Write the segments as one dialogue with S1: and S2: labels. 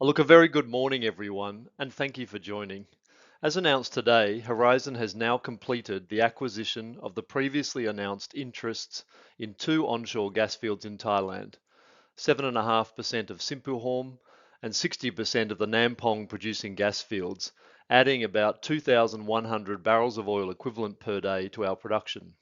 S1: Look, a very good morning, everyone, and thank you for joining. As announced today, Horizon has now completed the acquisition of the previously announced interests in two onshore gas fields in Thailand, 7.5% of Sinphuhorm and 60% of the Nam Phong producing gas fields, adding about 2,100 barrels of oil equivalent per day to our production.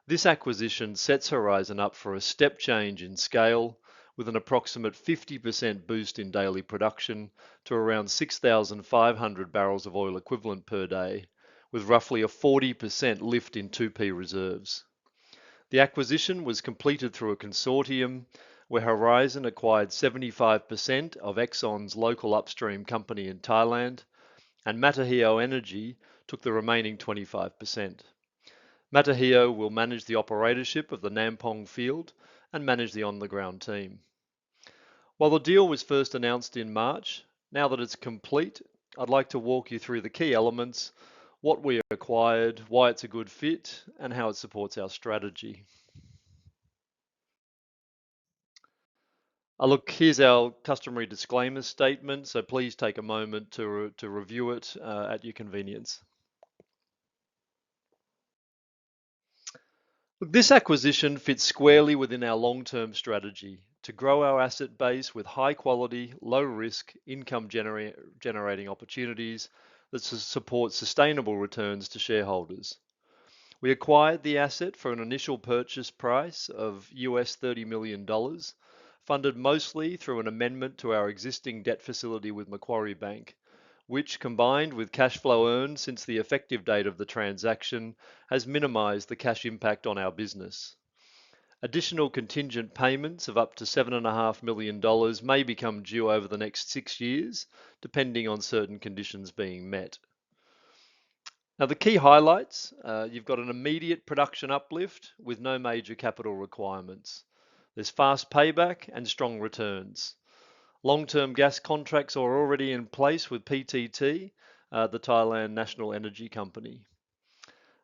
S1: This acquisition sets Horizon up for a step change in scale, with an approximate 50% boost in daily production to around 6,500 barrels of oil equivalent per day, with roughly a 40% lift in 2P reserves. The acquisition was completed through a consortium where Horizon acquired 75% of Exxon's local upstream company in Thailand, and Matahio Energy took the remaining 25%. Matahio will manage the operatorship of the Nam Phong field and manage the on-the-ground team. While the deal was first announced in March, now that it's complete, I'd like to walk you through the key elements, what we acquired, why it's a good fit, and how it supports our strategy. Look, here's our customary disclaimer statement, so please take a moment to review it at your convenience. This acquisition fits squarely within our long-term strategy to grow our asset base with high quality, low risk, income generating opportunities that support sustainable returns to shareholders. We acquired the asset for an initial purchase price of US $30 million, funded mostly through an amendment to our existing debt facility with Macquarie Bank, which, combined with cash flow earned since the effective date of the transaction, has minimized the cash impact on our business. Additional contingent payments of up to $7.5 million may become due over the next 6 years, depending on certain conditions being met. Now, the key highlights, you've got an immediate production uplift with no major capital requirements. There's fast payback and strong returns. Long-term gas contracts are already in place with PTT, the Thailand National Energy Company.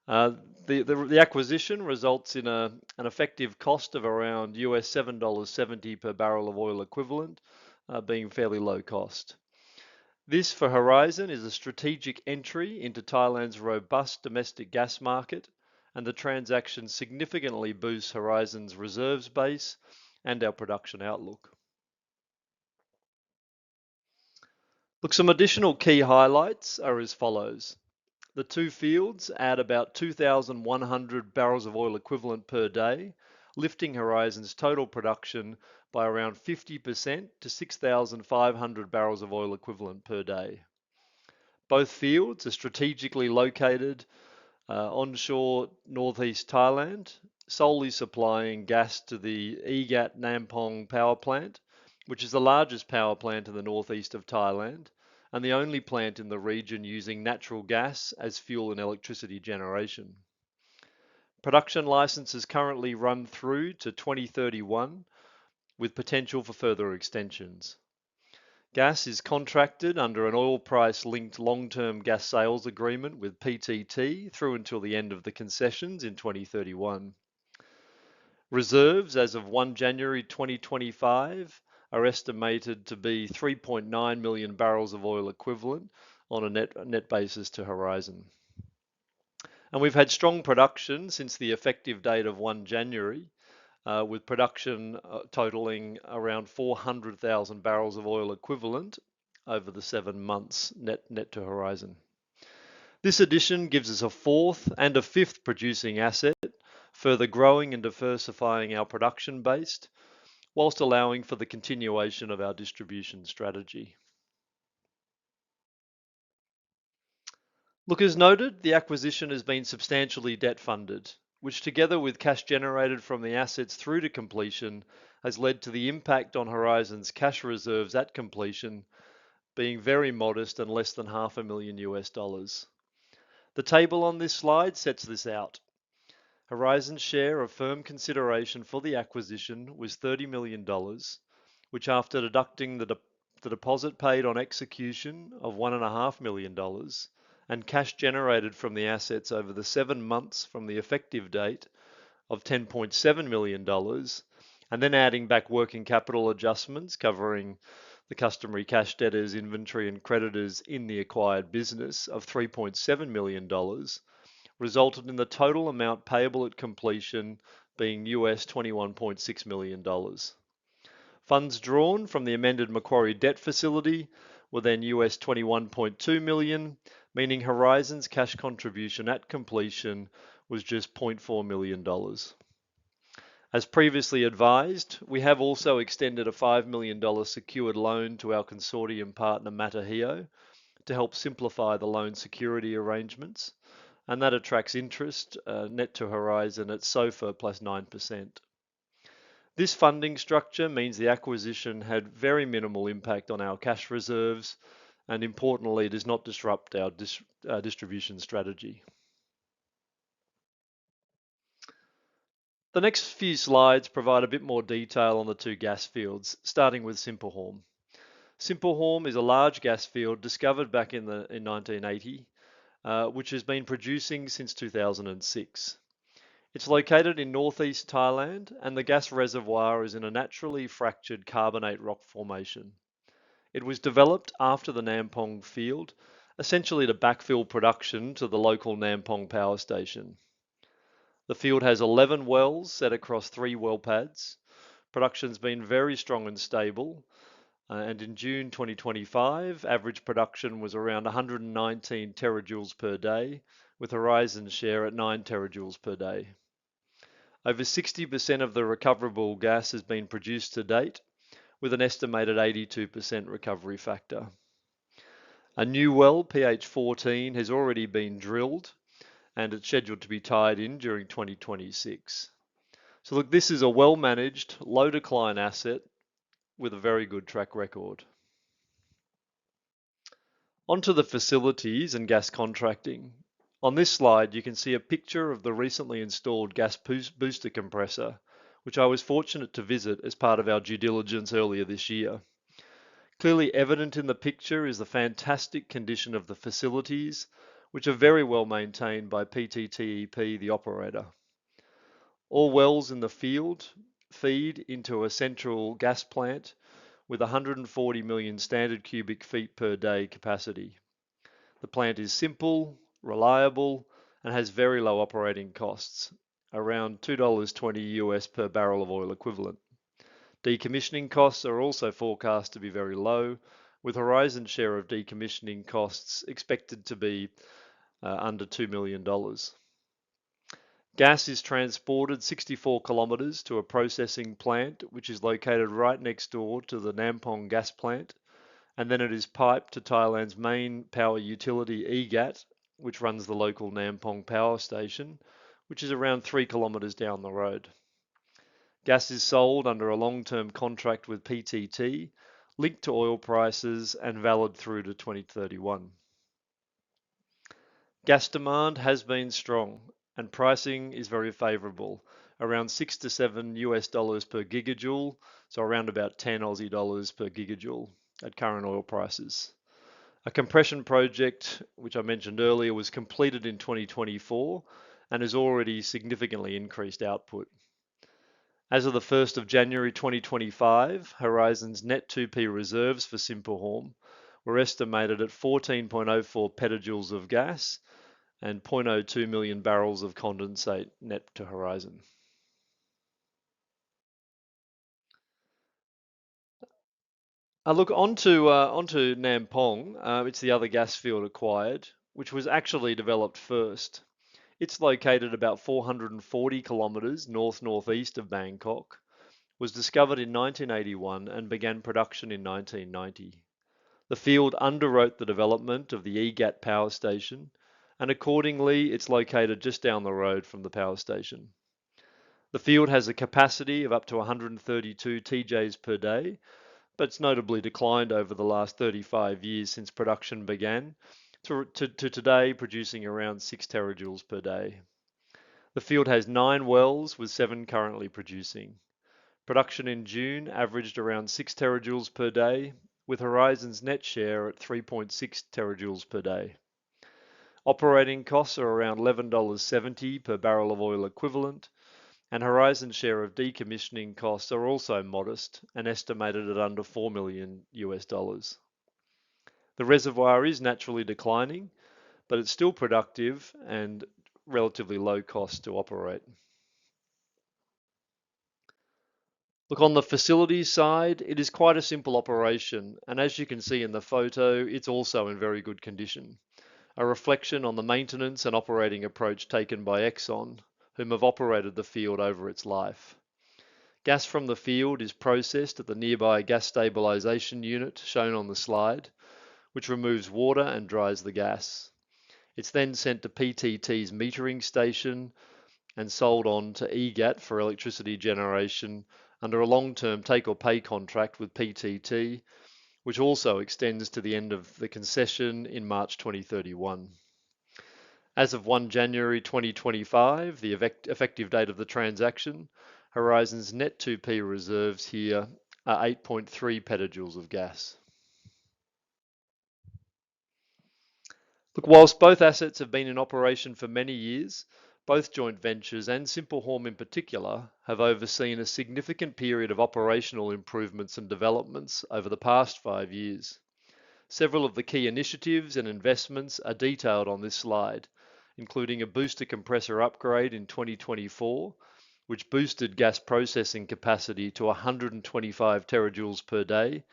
S1: The acquisition results in an effective cost of around US $7.70 per barrel of oil equivalent, being fairly low cost. This, for Horizon, is a strategic entry into Thailand's robust domestic gas market, and the transaction significantly boosts Horizon's reserves base and our production outlook. Look, some additional key highlights are as follows. The two fields add about 2,100 barrels of oil equivalent per day, lifting Horizon's total production by around 50% to 6,500 barrels of oil equivalent per day. Both fields are strategically located onshore northeast Thailand, solely supplying gas to the EGAT Nam Phong power plant, which is the largest power plant in the northeast of Thailand and the only plant in the region using natural gas as fuel and electricity generation. Production licenses currently run through to 2031 with potential for further extensions. Gas is contracted under an oil price linked long-term gas sales agreement with PTT through until the end of the concessions in 2031. Reserves as of 1 January 2025 are estimated to be 3.9 million barrels of oil equivalent on a net basis to Horizon. And we've had strong production since the effective date of 1 January, with production totaling around 400,000 barrels of oil equivalent over the 7 months net to Horizon. This addition gives us a fourth and a fifth producing asset, further growing and diversifying our production base, whilst allowing for the continuation of our distribution strategy. Look, as noted, the acquisition has been substantially debt funded, which together with cash generated from the assets through to completion has led to the impact on Horizon's cash reserves at completion being very modest and less than $500,000 US. The table on this slide sets this out. Horizon's share of firm consideration for the acquisition was $30 million, which after deducting the deposit paid on execution of $1.5 million and cash generated from the assets over the 7 months from the effective date of $10.7 million, and then adding back working capital adjustments covering The customary cash debtors, inventory, and creditors in the acquired business of $3.7 million resulted in the total amount payable at completion being US $21.6 million. Funds drawn from the amended Macquarie debt facility were then US $21.2 million, meaning Horizon's cash contribution at completion was just $0.4 million. As previously advised, we have also extended a $5 million secured loan to our consortium partner Matahio to help simplify the loan security arrangements, and that attracts interest net to Horizon at SOFR plus 9%. This funding structure means the acquisition had very minimal impact on our cash reserves, and importantly, does not disrupt our distribution strategy. The next few slides provide a bit more detail on the two gas fields, starting with Sinphuhorm. Sinphuhorm is a large gas field discovered back in 1980, which has been producing since 2006. It's located in northeast Thailand, and the gas reservoir is in a naturally fractured carbonate rock formation. It was developed after the Nam Phong field, essentially to backfill production to the local Nam Phong power station. The field has 11 wells set across 3 well pads. Production's been very strong and stable, and in June 2025, average production was around 119 terajoules per day, with Horizon's share at 9 terajoules per day. Over 60% of the recoverable gas has been produced to date, with an estimated 82% recovery factor. A new well, PH14, has already been drilled, and it's scheduled to be tied in during 2026. So look, this is a well-managed, low-decline asset with a very good track record. Onto the facilities and gas contracting. On this slide, you can see a picture of the recently installed gas booster compressor, which I was fortunate to visit as part of our due diligence earlier this year. Clearly evident in the picture is the fantastic condition of the facilities, which are very well maintained by PTTEP, the operator. All wells in the field feed into a central gas plant with 140 million standard cubic feet per day capacity. The plant is simple, reliable, and has very low operating costs, around $2.20 US per barrel of oil equivalent. Decommissioning costs are also forecast to be very low, with Horizon's share of decommissioning costs expected to be under $2 million. Gas is transported 64 kilometres to a processing plant, which is located right next door to the Nam Phong gas plant, and then it is piped to Thailand's main power utility, EGAT, which runs the local Nam Phong power station, which is around 3 kilometres down the road. Gas is sold under a long-term contract with PTT, linked to oil prices and valid through to 2031. Gas demand has been strong and pricing is very favourable, around 6 to 7 US dollars per gigajoule, so around about 10 Aussie dollars per gigajoule at current oil prices. A compression project, which I mentioned earlier, was completed in 2024 and has already significantly increased output. As of the 1st of January 2025, Horizon's net 2P reserves for Sinphuhorm were estimated at 14.04 petajoules of gas and 0.02 million barrels of condensate net to Horizon. Look, onto Nam Phong. It's the other gas field acquired, which was actually developed first. It's located about 440 kilometres north-northeast of Bangkok, was discovered in 1981 and began production in 1990. The field underwrote the development of the EGAT power station, and accordingly it's located just down the road from the power station. The field has a capacity of up to 132 TJs per day, but it's notably declined over the last 35 years since production began, to today producing around 6 terajoules per day. The field has 9 wells with 7 currently producing. Production in June averaged around 6 terajoules per day, with Horizon's net share at 3.6 terajoules per day. Operating costs are around $11.70 per barrel of oil equivalent, and Horizon's share of decommissioning costs are also modest and estimated at under $4 million US dollars. The reservoir is naturally declining, but it's still productive and relatively low cost to operate. Look, on the facilities side, it is quite a simple operation, and as you can see in the photo, it's also in very good condition. A reflection on the maintenance and operating approach taken by Exxon, whom have operated the field over its life. Gas from the field is processed at the nearby gas stabilization unit shown on the slide, which removes water and dries the gas. It's then sent to PTT's metering station and sold on to EGAT for electricity generation under a long-term take-or-pay contract with PTT, which also extends to the end of the concession in March 2031. As of 1 January 2025, the effective date of the transaction, Horizon's net 2P reserves here are 8.3 petajoules of gas. Look, whilst both assets have been in operation for many years, both joint ventures and Sinphuhorm in particular have overseen a significant period of operational improvements and developments over the past 5 years. Several of the key initiatives and investments are detailed on this slide, including a booster compressor upgrade in 2024, which boosted gas processing capacity to 125 terajoules per day,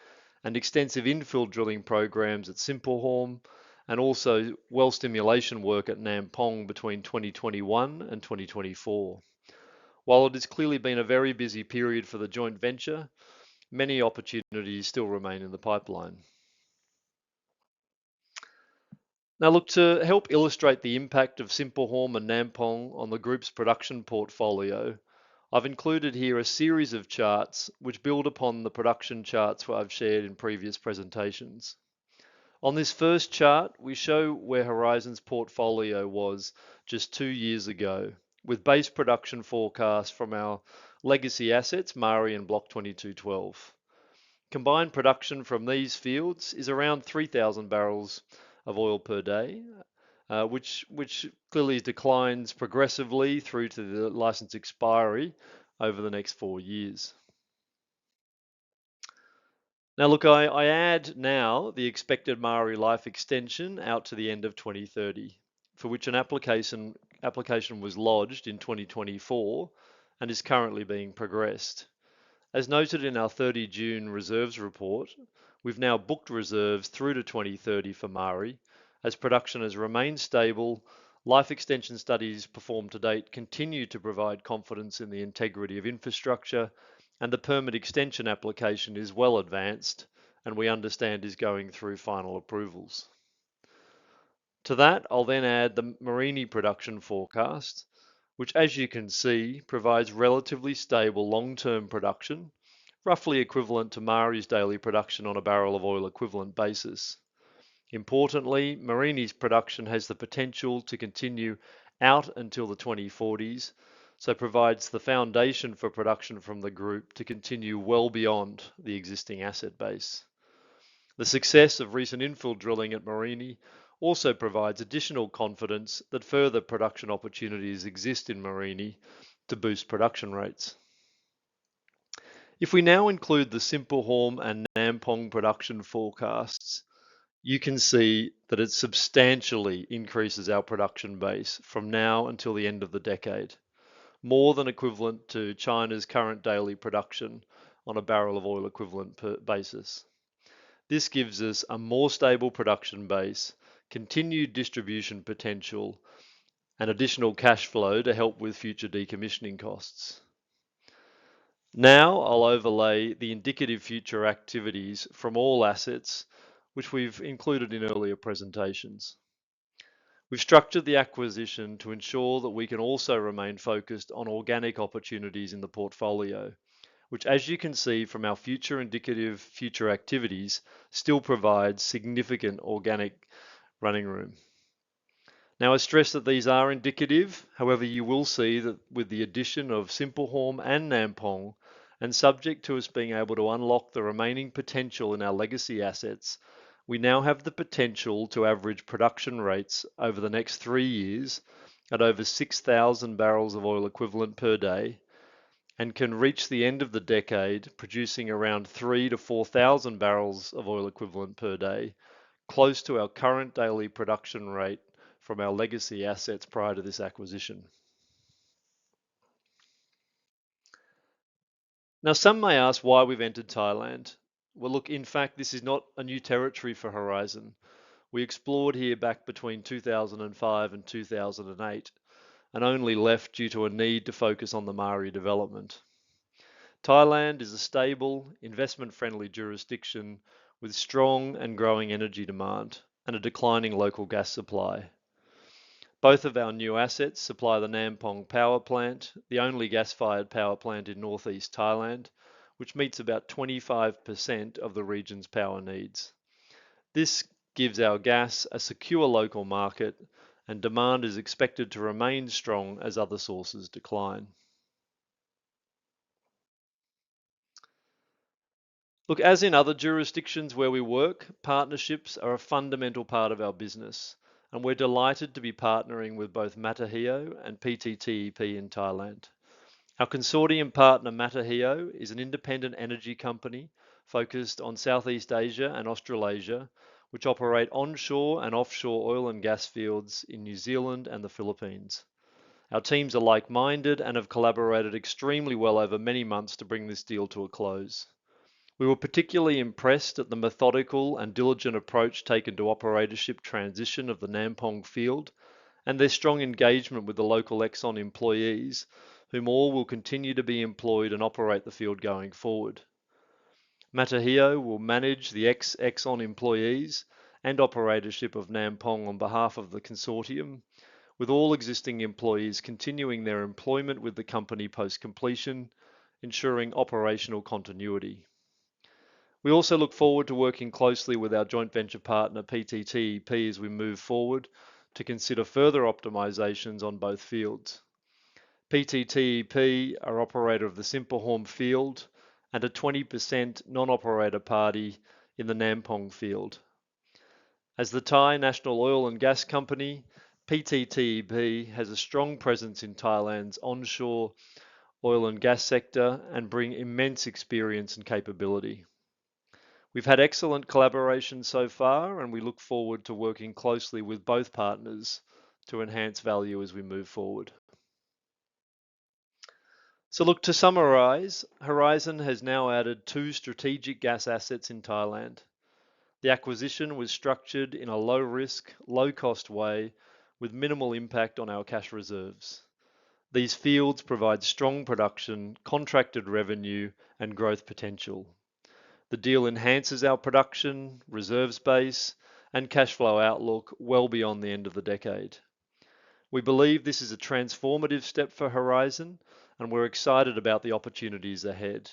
S1: and extensive infill drilling programs at Sinphuhorm, and also well stimulation work at Nam Phong between 2021 and 2024. While it has clearly been a very busy period for the joint venture, many opportunities still remain in the pipeline. Now look, to help illustrate the impact of Sinphuhorm and Nam Phong on the group's production portfolio, I've included here a series of charts which build upon the production charts I've shared in previous presentations. On this first chart, we show where Horizon's portfolio was just 2 years ago, with base production forecasts from our legacy assets, Maari and Block 2212. Combined production from these fields is around 3,000 barrels of oil per day, which clearly declines progressively through to the license expiry over the next 4 years. Now look, I add now the expected Maari life extension out to the end of 2030, for which an application was lodged in 2024 and is currently being progressed. As noted in our 30 June reserves report, we've now booked reserves through to 2030 for Maari, as production has remained stable. Life extension studies performed to date continue to provide confidence in the integrity of infrastructure, and the permit extension application is well advanced and we understand is going through final approvals. To that, I'll then add the Mereenie production forecast, which, as you can see, provides relatively stable long-term production, roughly equivalent to Maari's daily production on a barrel of oil equivalent basis. Importantly, Mereenie's production has the potential to continue out until the 2040s, so provides the foundation for production from the group to continue well beyond the existing asset base. The success of recent infill drilling at Mereenie also provides additional confidence that further production opportunities exist in Mereenie to boost production rates. If we now include the Sinphuhorm and Nam Phong production forecasts, you can see that it substantially increases our production base from now until the end of the decade, more than equivalent to China's current daily production on a barrel of oil equivalent per basis. This gives us a more stable production base, continued distribution potential, and additional cash flow to help with future decommissioning costs. Now I'll overlay the indicative future activities from all assets, which we've included in earlier presentations. We've structured the acquisition to ensure that we can also remain focused on organic opportunities in the portfolio, which, as you can see from our indicative future activities, still provides significant organic running room. Now, I stress that these are indicative. However, you will see that with the addition of Sinphuhorm and Nam Phong, and subject to us being able to unlock the remaining potential in our legacy assets, we now have the potential to average production rates over the next 3 years at over 6,000 barrels of oil equivalent per day, and can reach the end of the decade producing around 3 to 4,000 barrels of oil equivalent per day, close to our current daily production rate from our legacy assets prior to this acquisition. Now, some may ask why we've entered Thailand. Well, look, in fact, this is not a new territory for Horizon. We explored here back between 2005 and 2008 and only left due to a need to focus on the Maari development. Thailand is a stable, investment-friendly jurisdiction with strong and growing energy demand and a declining local gas supply. Both of our new assets supply the Nam Phong power plant, the only gas-fired power plant in northeast Thailand, which meets about 25% of the region's power needs. This gives our gas a secure local market, and demand is expected to remain strong as other sources decline. Look, as in other jurisdictions where we work, partnerships are a fundamental part of our business, and we're delighted to be partnering with both Matahio and PTTEP in Thailand. Our consortium partner Matahio is an independent energy company focused on Southeast Asia and Australasia, which operate onshore and offshore oil and gas fields in New Zealand and the Philippines. Our teams are like-minded and have collaborated extremely well over many months to bring this deal to a close. We were particularly impressed at the methodical and diligent approach taken to operatorship transition of the Nam Phong field and their strong engagement with the local Exxon employees, whom all will continue to be employed and operate the field going forward. Matahio will manage the ex-Exxon employees and operatorship of Nam Phong on behalf of the consortium, with all existing employees continuing their employment with the company post-completion, ensuring operational continuity. We also look forward to working closely with our joint venture partner PTTEP as we move forward to consider further optimizations on both fields. PTTEP are operator of the Sinphuhorm field and a 20% non-operator party in the Nam Phong field. As the Thai National Oil and Gas Company, PTTEP has a strong presence in Thailand's onshore oil and gas sector and bring immense experience and capability. We've had excellent collaboration so far, and we look forward to working closely with both partners to enhance value as we move forward. So look, to summarize, Horizon has now added 2 strategic gas assets in Thailand. The acquisition was structured in a low-risk, low-cost way with minimal impact on our cash reserves. These fields provide strong production, contracted revenue, and growth potential. The deal enhances our production, reserves base, and cash flow outlook well beyond the end of the decade. We believe this is a transformative step for Horizon, and we're excited about the opportunities ahead.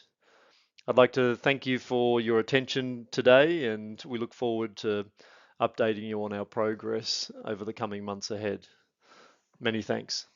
S1: I'd like to thank you for your attention today, and we look forward to updating you on our progress over the coming months ahead. Many thanks.